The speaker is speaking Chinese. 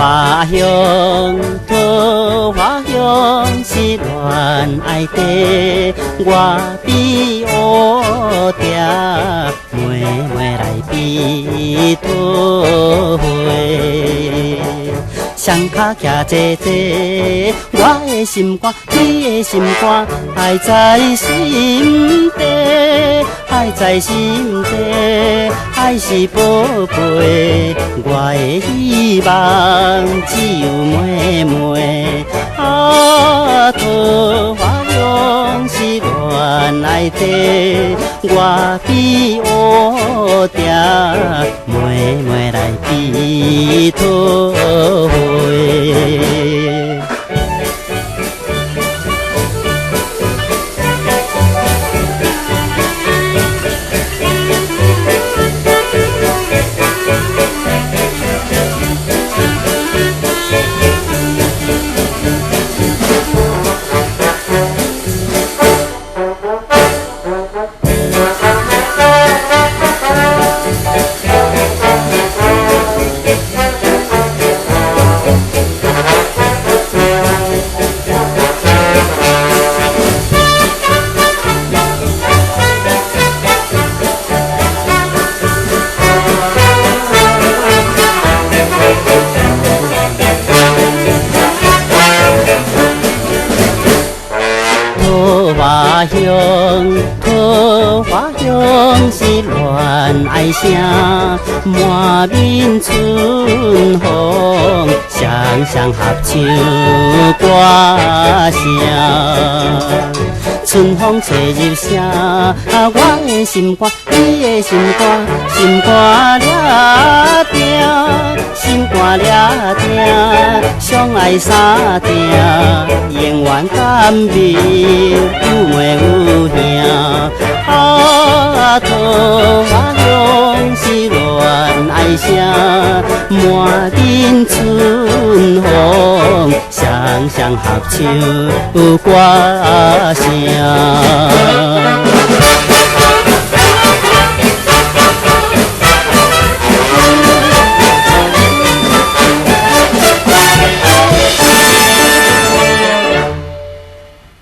花香，桃花香是恋爱地，我比乌蝶，妹妹来比桃花。双脚徛坐坐，我的心肝，你的心肝，爱在心底，爱在心底，爱是宝贝，我的希望只有妹妹。啊，桃花香是恋爱地，我比乌蝶，妹妹来比桃花。花香，桃花香是恋爱声，满面春风，双双合唱歌声。春风吹入声，我的心肝，你的心肝，心肝了定，心肝了定，相爱三定，永远感命，有妹有兄。啊，桃花香是恋爱声，满面春风，双双合唱歌声。